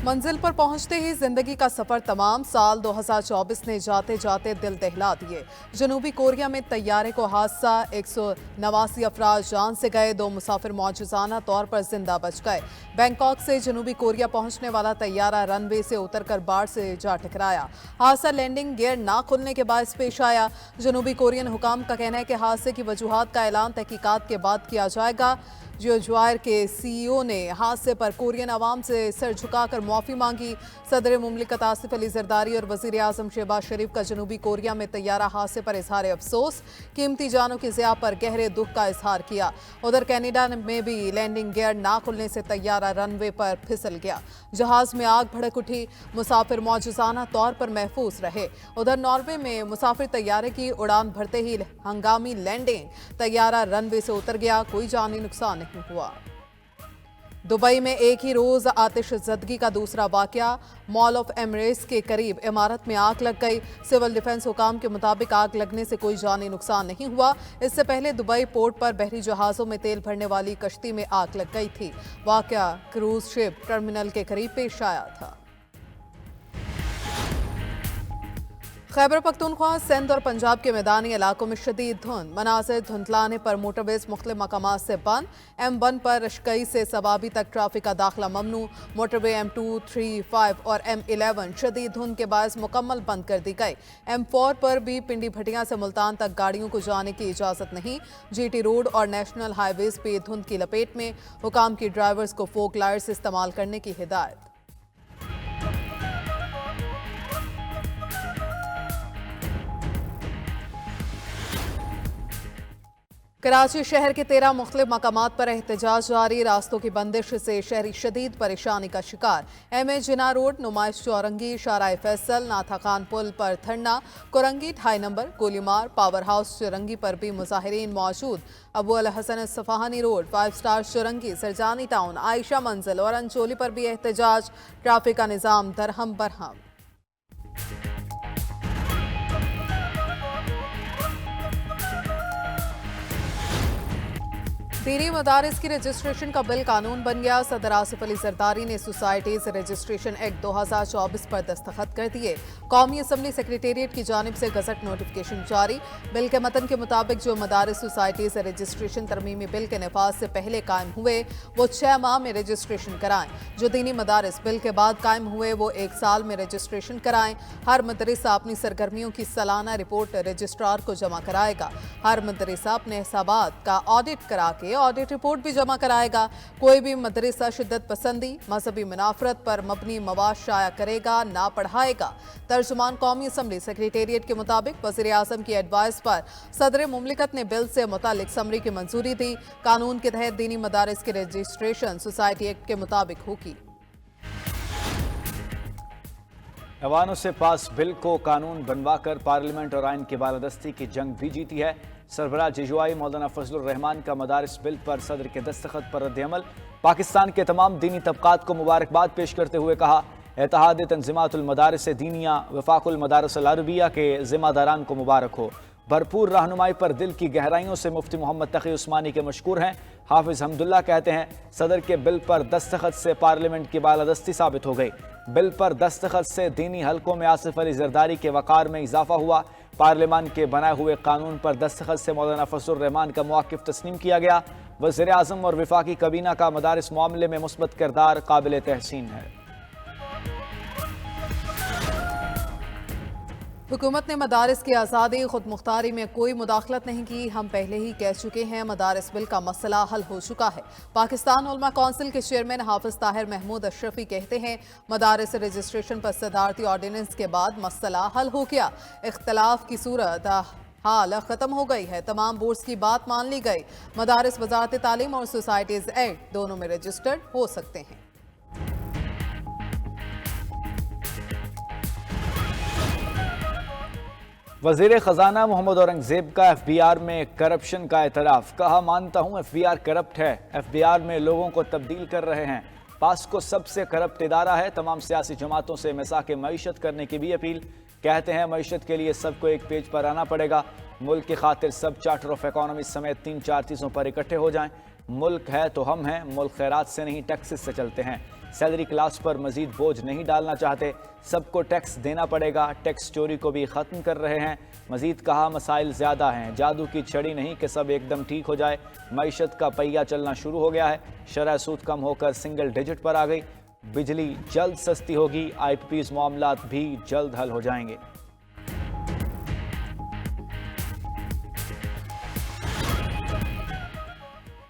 मंजिल पर पहुंचते ही जिंदगी का सफर तमाम। साल 2024 ने जाते जाते दिल दहला दिए। जनूबी कोरिया में तैयारे को हादसा, 189 अफराद जान से गए, 2 मुसाफिर मौजूजाना तौर पर जिंदा बच गए। बैंकॉक से जनूबी कोरिया पहुंचने वाला तैयारा रनवे से उतरकर बाढ़ से जा टकराया। हादसा लैंडिंग गियर ना खुलने के बायस पेश आया। जनूबी कोरियन हुकाम का कहना है कि हादसे की वजूहात का ऐलान तहकीकात के बाद किया जाएगा। जियोज्वायर के सीईओ ने हादसे पर कोरियन अवाम से सर झुकाकर माफी मांगी। सदर मुमलिकत आसिफ अली जरदारी और वजीर आजम शहबाज शरीफ का जनूबी कोरिया में तैयारा हादसे पर इजहार अफसोस, कीमती जानों की ज़िया पर गहरे दुख का इजहार किया। उधर कनाडा में भी लैंडिंग गियर ना खुलने से तैयारा रनवे पर फिसल गया। जहाज में आग भड़क उठी, मुसाफिर मौजूजाना तौर पर महफूज रहे। उधर नॉर्वे में मुसाफिर तैयारे की उड़ान भरते ही हंगामी लैंडिंग, तैयारा रनवे से उतर गया, कोई जानी नुकसान नहीं हुआ। दुबई में एक ही रोज आतिशज़दगी का दूसरा वाकया। मॉल ऑफ एमिरेट्स के करीब इमारत में आग लग गई। सिविल डिफेंस हुकाम के मुताबिक आग लगने से कोई जानी नुकसान नहीं हुआ। इससे पहले दुबई पोर्ट पर बहरी जहाजों में तेल भरने वाली कश्ती में आग लग गई थी। वाकया क्रूज शिप टर्मिनल के करीब पेश आया था। खैबर पख्तूनख्वा, सिंध और पंजाब के मैदानी इलाकों में शदीद धुंध, मनाजिर धुंधलाने पर मोटरवेज मुख्तलिफ मकामात से बंद। M1 पर रशकई से सवाबी तक ट्रैफिक का दाखिला ममनू। मोटरवे M2, 3, 5 और M11 शदीद धुंध के बायस मुकम्मल बंद कर दी गई। M4 पर भी पिंडी भटियां से मुल्तान तक गाड़ियों को जाने की इजाज़त नहीं। GT रोड और नेशनल हाईवेज पे धुंध की लपेट में, हुकाम की ड्राइवर्स को फोक लाइट्स इस्तेमाल करने की हिदायत। कराची शहर के 13 मुख्तलिफ मकामात पर एहतजाज जारी। रास्तों की बंदिश से शहरी शदीद परेशानी का शिकार। MA जिना रोड, नुमाइश चौरंगी, शाहराह फैसल, नाथा खान पुल पर धरना, Korangi 2.5 number, Golimar, power house Chowrangi पर भी मुजाहिरीन मौजूद। Abu al Hasan Isphahani road, 5 star Chowrangi, Surjani town, Ayesha Manzil और अंचोली पर भी एहतजाज। ट्रैफिक का निज़ाम दरहम बरहम। दीनी मदारिस की रजिस्ट्रेशन का बिल कानून बन गया। सदर आसिफ अली जरदारी ने सोसाइटीज रजिस्ट्रेशन एक्ट 2024 पर दस्तखत कर दिए। कौमी असम्बली सेक्रेटेरिएट की जानिब से गजट नोटिफिकेशन जारी। बिल के मतन के मुताबिक जो मदारिस सोसाइटीज रजिस्ट्रेशन तरमीमी बिल के नफाज से पहले कायम हुए वो 6 माह में रजिस्ट्रेशन कराएं। जो दीनी मदारिस बिल के बाद कायम हुए वो 1 साल में रजिस्ट्रेशन कराएं। हर मदरसा अपनी सरगर्मियों की सालाना रिपोर्ट रजिस्ट्रार को जमा कराएगा। हर मदरसा अपने हिसाबात का ऑडिट करा के ऑडिट रिपोर्ट भी जमा कराएगा। कोई भी मदरसा शिद्दत पसंदी, मजहबी मुनाफरत पर मबनी मवाद शाया करेगा ना पढ़ाएगा। तर्जुमान कौमी असम्बली सेक्रेटेरिएट के मुताबिक वज़ीर आज़म की एडवाइस पर सदर मुमलिकत ने बिल से मुतालिक समरी की मंजूरी दी। कानून के तहत दीनी मदारिस की रजिस्ट्रेशन सोसाइटी एक्ट के मुताबिक होगी। ऐवानों से पास बिल को कानून बनवाकर पार्लियामेंट और आइन की बालादस्ती की जंग भी जीती है। सरबराह जिजुआई मौलाना फजलुर रहमान का मदारिस बिल पर सदर के दस्तखत पर रद्द-ए-अमल। पाकिस्तान के तमाम दीनी तबकात को मुबारकबाद पेश करते हुए कहा, इत्तेहाद तंज़ीमातुल मदारिस दीनिया वफाकुल मदारिस अल अरबिया के ज़िम्मेदारान को मुबारक हो। भरपूर रहनुमाई पर दिल की गहराइयों से मुफ्ती मोहम्मद तकी उस्मानी के मशकूर हैं। हाफिज हमदुल्ला कहते हैं, सदर के बिल पर दस्तखत से पार्लियामेंट की बालादस्ती साबित हो गई। बिल पर दस्तखत से दीनी हलकों में आसिफ अली जरदारी के वक़ार में इजाफा हुआ। पार्लियामान के बनाए हुए कानून पर दस्तखत से मौलाना फजलुर रहमान का मौक़िफ़ तस्लीम किया गया। वज़ीर आज़म और वफाकी कबीना का मदारिस मामले में मुस्बत किरदार काबिल तहसीन है। हुकूमत ने मदारिस की आज़ादी खुद मुख्तारी में कोई मुदाखलत नहीं की। हम पहले ही कह चुके हैं, मदारिस बिल का मसला हल हो चुका है। पाकिस्तान उलमा कौंसिल के चेयरमैन हाफिज ताहिर महमूद अशरफी कहते हैं, मदारिस रजिस्ट्रेशन पर सदारती ऑर्डिनेंस के बाद मसला हल हो गया। इख्तलाफ की सूरत हाल ख़त्म हो गई है। तमाम बोर्ड्स की बात मान ली गई। मदारिस वज़ारत तालीम और सोसाइटीज़ एक्ट दोनों में रजिस्टर्ड हो सकते हैं। वज़ीर ख़जाना मोहम्मद औरंगज़ेब का FBR में करप्शन का एतराफ़। कहा, मानता हूँ FBR करप्ट है। FBR में लोगों को तब्दील कर रहे हैं। पास्को सबसे करप्ट इदारा है। तमाम सियासी जमातों से मिसाक मईशत करने की भी अपील। कहते हैं, मईशत के लिए सबको एक पेज पर आना पड़ेगा। मुल्क की खातिर सब चार्टर ऑफ इकॉनमी समेत 3-4 चीज़ों पर इकट्ठे हो जाएं। मुल्क है तो हम हैं, मुल्क खैरात से नहीं टैक्सेस से चलते हैं। सैलरी क्लास पर मजीद बोझ नहीं डालना चाहते, सबको टैक्स देना पड़ेगा, टैक्स चोरी को भी ख़त्म कर रहे हैं। मजीद कहा मसाइल ज़्यादा हैं, जादू की छड़ी नहीं कि सब एकदम ठीक हो जाए। मईशत का पहिया चलना शुरू हो गया है, शरह सूद कम होकर सिंगल डिजिट पर आ गई, बिजली जल्द सस्ती होगी, IPP's मामलात भी जल्द हल हो जाएंगे।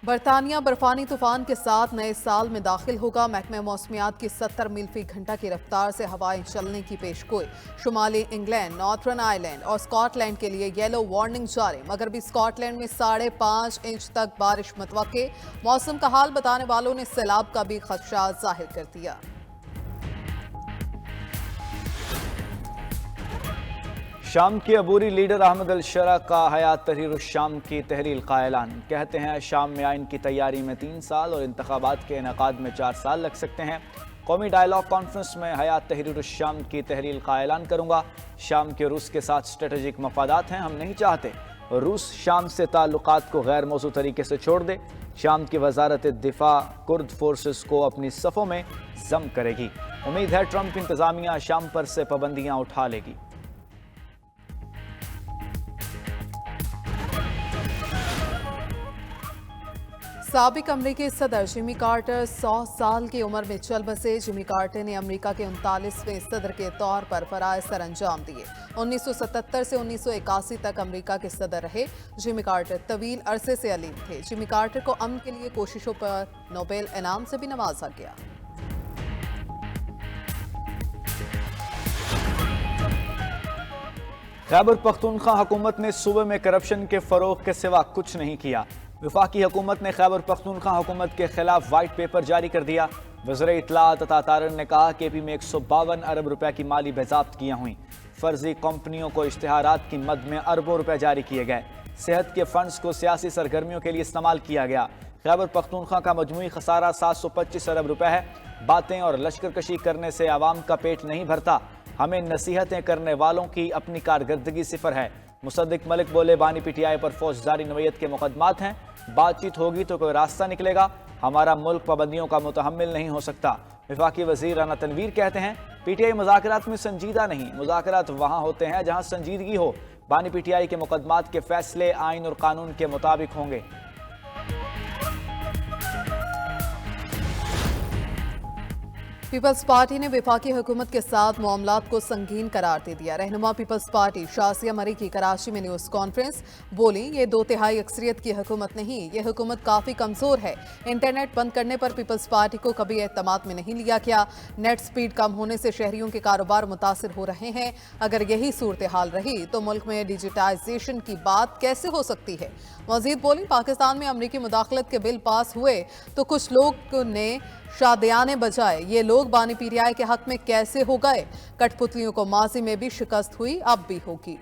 बरतानिया बर्फानी तूफान के साथ नए साल में दाखिल होगा। महकमे मौसमियात की 70 मील फी घंटा की रफ्तार से हवाएं चलने की पेशगोई। शुमाली इंग्लैंड, नॉर्थर्न आयरलैंड और स्कॉटलैंड के लिए येलो वार्निंग जारी। मगर भी स्कॉटलैंड में 5.5 इंच तक बारिश मुतवक्के। मौसम का हाल बताने वालों ने सैलाब का भी खदशा जाहिर कर दिया। शाम के अबूरी लीडर अहमद अल शरा का हयात तहरीर शाम की तहरील का ऐलान। कहते हैं शाम में आइन की तैयारी में 3 साल और इंतखाबात के इनेकाद में 4 साल लग सकते हैं। कौमी डायलॉग कॉन्फ्रेंस में हयात तहरीर शाम की तहरील का ऐलान करूंगा। शाम के रूस के साथ स्ट्रेटेजिक मफादात हैं, हम नहीं चाहते रूस शाम से ताल्लुकात को गैर मौजू तरीके से छोड़ दे। शाम की वजारत दिफा कुर्द फोर्सेस को अपनी सफ़ों में जम करेगी। उम्मीद है ट्रंप इंतजामिया शाम पर से पाबंदियां उठा लेगी। साबिक अमरीकी सदर जिमी कार्टर 100 साल की उम्र में चल बसे। जिमी कार्टर ने अमरीका के 39वें सदर के तौर पर फराइज सर अंजाम दिए। 1977 से 1981 तक अमरीका के सदर रहे। जिमी कार्टर तवील अरसे से अलीम थे। जिमी कार्टर को अमन के लिए कोशिशों पर नोबेल इनाम से भी नवाजा गया। खैबर पख्तूनख्वा हुकूमत ने सूबे में करप्शन के फरोग के सिवा कुछ नहीं किया। वफाकी हुकूमत ने खैबर पख्तूनख्वा हुकूमत के खिलाफ वाइट पेपर जारी कर दिया। वज़ीर इत्तलात अता तारन ने कहा कि AP में 152 अरब रुपए की माली बाज़ाब्तगियां हुई। फर्जी कंपनियों को इश्तिहारात की मद में अरबों रुपए जारी किए गए। सेहत के फंड्स को सियासी सरगर्मियों के लिए इस्तेमाल किया गया। खैबर पख्तूनख्वा का मजमूई खसारा 725 अरब रुपए है। बातें और लश्करकशी करने से आवाम का पेट नहीं भरता, हमें नसीहतें करने वालों की अपनी कारकर्दगी सिफर है। मुसद्दिक मलिक बोले बानी PTI पर फौजदारी नोयत के मुकदमात हैं, बातचीत होगी तो कोई रास्ता निकलेगा। हमारा मुल्क पाबंदियों का मुतहम्मिल नहीं हो सकता। वफाकी वजीर राना तनवीर कहते हैं PTI मुज़ाकरात में संजीदा नहीं, मुज़ाकरात वहाँ होते हैं जहाँ संजीदगी हो। बानी PTI के मुकदमात के फैसले आइन और कानून के मुताबिक होंगे। पीपल्स पार्टी ने वफाकी हुकूमत के साथ मामलात को संगीन करार दे दिया। रहनुमा पीपल्स पार्टी शासिया मरी की कराची में न्यूज़ कॉन्फ्रेंस बोली, ये 2/3 अक्सरियत की हुकूमत नहीं, ये हुकूमत काफ़ी कमज़ोर है। इंटरनेट बंद करने पर पीपल्स पार्टी को कभी एतमाद में नहीं लिया गया। नेट स्पीड कम होने से शहरियों के कारोबार मुतासिर हो रहे हैं। अगर यही सूरत हाल रही तो मुल्क में डिजिटाइजेशन की बात कैसे हो सकती है। मजीद बोली, पाकिस्तान में अमरीकी मुदाखलत के बिल पास हुए तो कुछ लोग ने शादियाने बजाए, ये लोग बानी PTI के हक में कैसे हो गए। कठपुतलियों को माजी में भी शिकस्त हुई, अब भी होगी।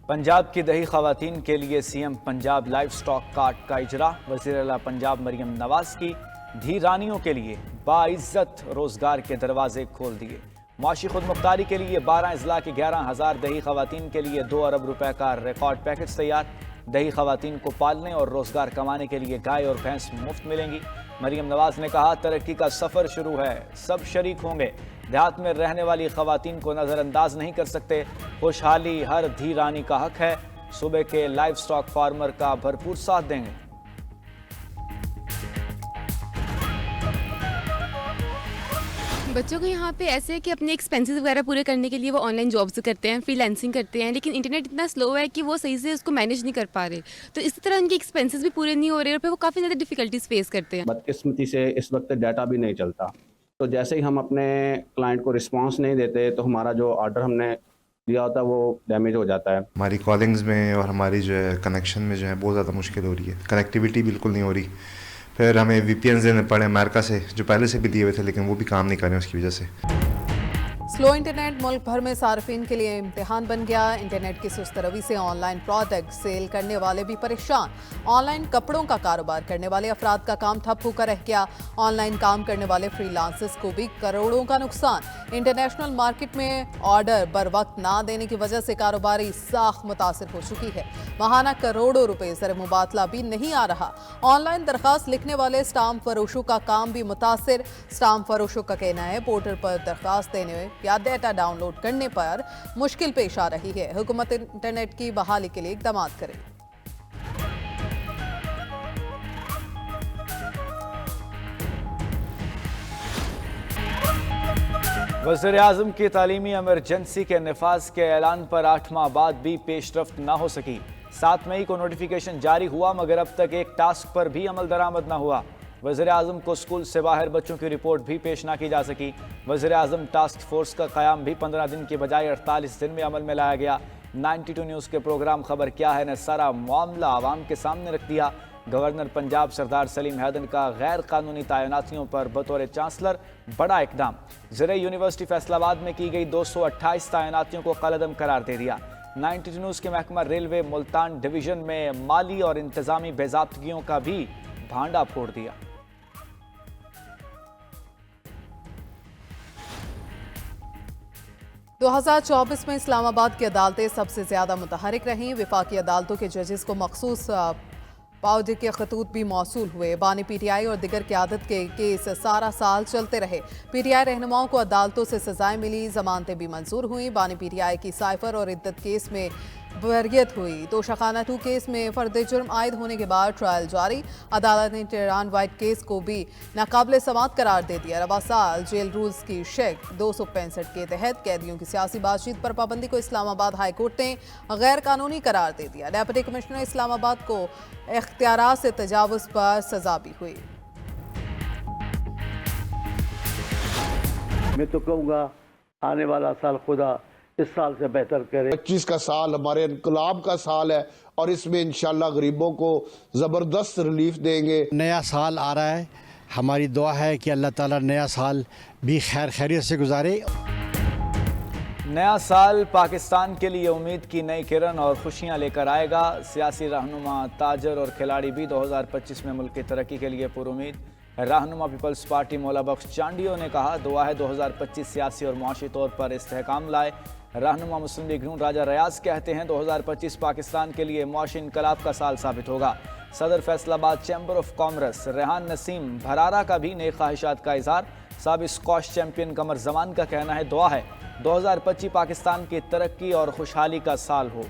पंजाब की दही खवातीन के लिए CM Punjab live stock card का इजरा। वज़ीर आला पंजाब मरियम नवाज की धी रानियों के लिए बाइज्जत रोजगार के दरवाजे खोल दिए। मुआशी खुदमुख्तारी के लिए 12 अजला की 11,000 दही खवातीन के लिए 2 अरब रुपए का रिकॉर्ड पैकेज तैयार। दही खवातीन को पालने और रोजगार कमाने के लिए गाय और भैंस मुफ्त मिलेंगी। मरियम नवाज ने कहा तरक्की का सफर शुरू है, सब शरीक होंगे। देहात में रहने वाली खवातीन को नजरअंदाज नहीं कर सकते। खुशहाली हर धी रानी का हक है। सूबे के लाइव स्टॉक फार्मर का भरपूर साथ देंगे। बच्चों को यहाँ पे ऐसे है कि अपने एक्सपेंसेस वगैरह पूरे करने के लिए वो ऑनलाइन जॉब्स करते हैं, फ्रीलांसिंग करते हैं, लेकिन इंटरनेट इतना स्लो है कि वो सही से उसको मैनेज नहीं कर पा रहे। तो इसी तरह उनके एक्सपेंसेस भी पूरे नहीं हो रहे और फिर वो काफ़ी ज़्यादा डिफिकल्टीज फेस करते हैं। बदकिस्मती से इस वक्त डाटा भी नहीं चलता, तो जैसे ही हम अपने क्लाइंट को रिस्पॉन्स नहीं देते तो हमारा जो ऑर्डर हमने दिया होता है वो डैमेज हो जाता है। हमारी कॉलिंग्स में और हमारी जो है कनेक्शन में जो है बहुत ज़्यादा मुश्किल हो रही है, कनेक्टिविटी बिल्कुल नहीं हो रही। फिर हमें VPN देने पड़े अमेरिका से, जो पहले से भी दिए हुए थे लेकिन वो भी काम नहीं कर रहे उसकी वजह से। स्लो इंटरनेट मुल्क भर में सार्फिन के लिए इम्तिहान बन गया। इंटरनेट की सुस्त रवि से ऑनलाइन प्रोडक्ट सेल करने वाले भी परेशान। ऑनलाइन कपड़ों का कारोबार करने वाले अफराद का काम ठप होकर रह गया। ऑनलाइन काम करने वाले फ्रीलांसर्स को भी करोड़ों का नुकसान। इंटरनेशनल मार्केट में ऑर्डर बर वक्त ना देने की वजह से कारोबारी साख मुतासिर हो चुकी है। माहाना करोड़ों रुपए ज़र मुबादला भी नहीं आ रहा। ऑनलाइन दरखास्त लिखने वाले स्टाम्प फरोशों का काम भी मुतासिर। स्टाम्प फरोशों का कहना है पोर्टल पर दरखास्त देने या डेटा डाउनलोड करने पर मुश्किल पेश आ रही है। हुकूमत इंटरनेट की बहाली के लिए इकदाम करे। वज़ीर-ए-आज़म की तालीमी एमरजेंसी के नफाज के ऐलान पर 8 माह बाद भी पेशरफ्त न हो सकी। 7 मई को नोटिफिकेशन जारी हुआ मगर अब तक एक टास्क पर भी अमल दरामद न हुआ। वज़ीर-ए-आज़म को स्कूल से बाहर बच्चों की रिपोर्ट भी पेश ना की जा सकी। वज़ीर-ए-आज़म टास्क फोर्स का क़याम भी 15 दिन के बजाय 48 दिन में अमल में लाया गया। 92 न्यूज़ के प्रोग्राम खबर क्या है ने सारा मामला आवाम के सामने रख दिया। गवर्नर पंजाब सरदार सलीम हैदर का गैर कानूनी तैनातियों पर बतौर चांसलर बड़ा इकदाम। ज़िले यूनिवर्सिटी फैसलाबाद में की गई 228 तैनातियों को कलअदम करार दे दिया। 92 न्यूज़ के महकमा रेलवे मुल्तान डिवीज़न में माली और इंतजामी बेज़ाब्तगियों का भी भांडा फोड़ दिया। दो 2024 में इस्लामाबाद की अदालतें सबसे ज्यादा मुतहरिक रहीं। विफाकी अदालतों के जजेस को मखसूस पाउडर के खतूत भी मौसूल हुए। बानी PTI और दिगर क़यादत के केस सारा साल चलते रहे। PTI रहनुमाओं को अदालतों से सजाएं मिली, जमानतें भी मंजूर हुई। बानी PTI की साइफर और इद्दत केस में बरियत हुई। तोशाखाना 2 केस में फर्द जुर्म आयद होने के बाद ट्रायल जारी। अदालत ने टेहरान वाइट केस को भी नाकाबिल समाअत करार दे दिया। रवा साल जेल रूल्स की शेक 265 के तहत कैदियों की सियासी बातचीत पर पाबंदी को इस्लामाबाद हाई कोर्ट ने गैर कानूनी करार दे दिया। डेप्यूटी कमिश्नर इस्लामाबाद को इख्तियारात से तजावुज़ पर सजा भी हुई। मैं तो कहूँगा आने वाला साल खुदा इस साल से बेहतर करे। 25 का साल हमारे इनकलाब का साल है और इसमें इंशाल्लाह गरीबों को ज़बरदस्त रिलीफ देंगे। नया साल आ रहा है, हमारी दुआ है कि अल्लाह ताला नया साल भी खैर खैरियत से गुजारे। नया साल पाकिस्तान के लिए उम्मीद की नई किरण और खुशियां लेकर आएगा। सियासी रहनुमा, ताजर और खिलाड़ी भी 2025 में मुल्क की तरक्की के लिए पुरुमीद। रहनुमा पीपल्स पार्टी मौला बख्श चांडियों ने कहा दुआ है 2025 सियासी और मुआशी तौर पर इस्तेहकाम लाए। रहनुमा मुस्लिम लीग नून राजा रियाज कहते हैं 2025 पाकिस्तान के लिए मुआशी इनकलाब का साल साबित होगा। सदर Faisalabad chamber of commerce Rehan Naseem Bharara का भी नेक ख्वाहिशात का इजहार। साबिक स्क्वाश चैंपियन कमर जमान का कहना है दुआ है 2025 पाकिस्तान की तरक्की और खुशहाली का साल हो।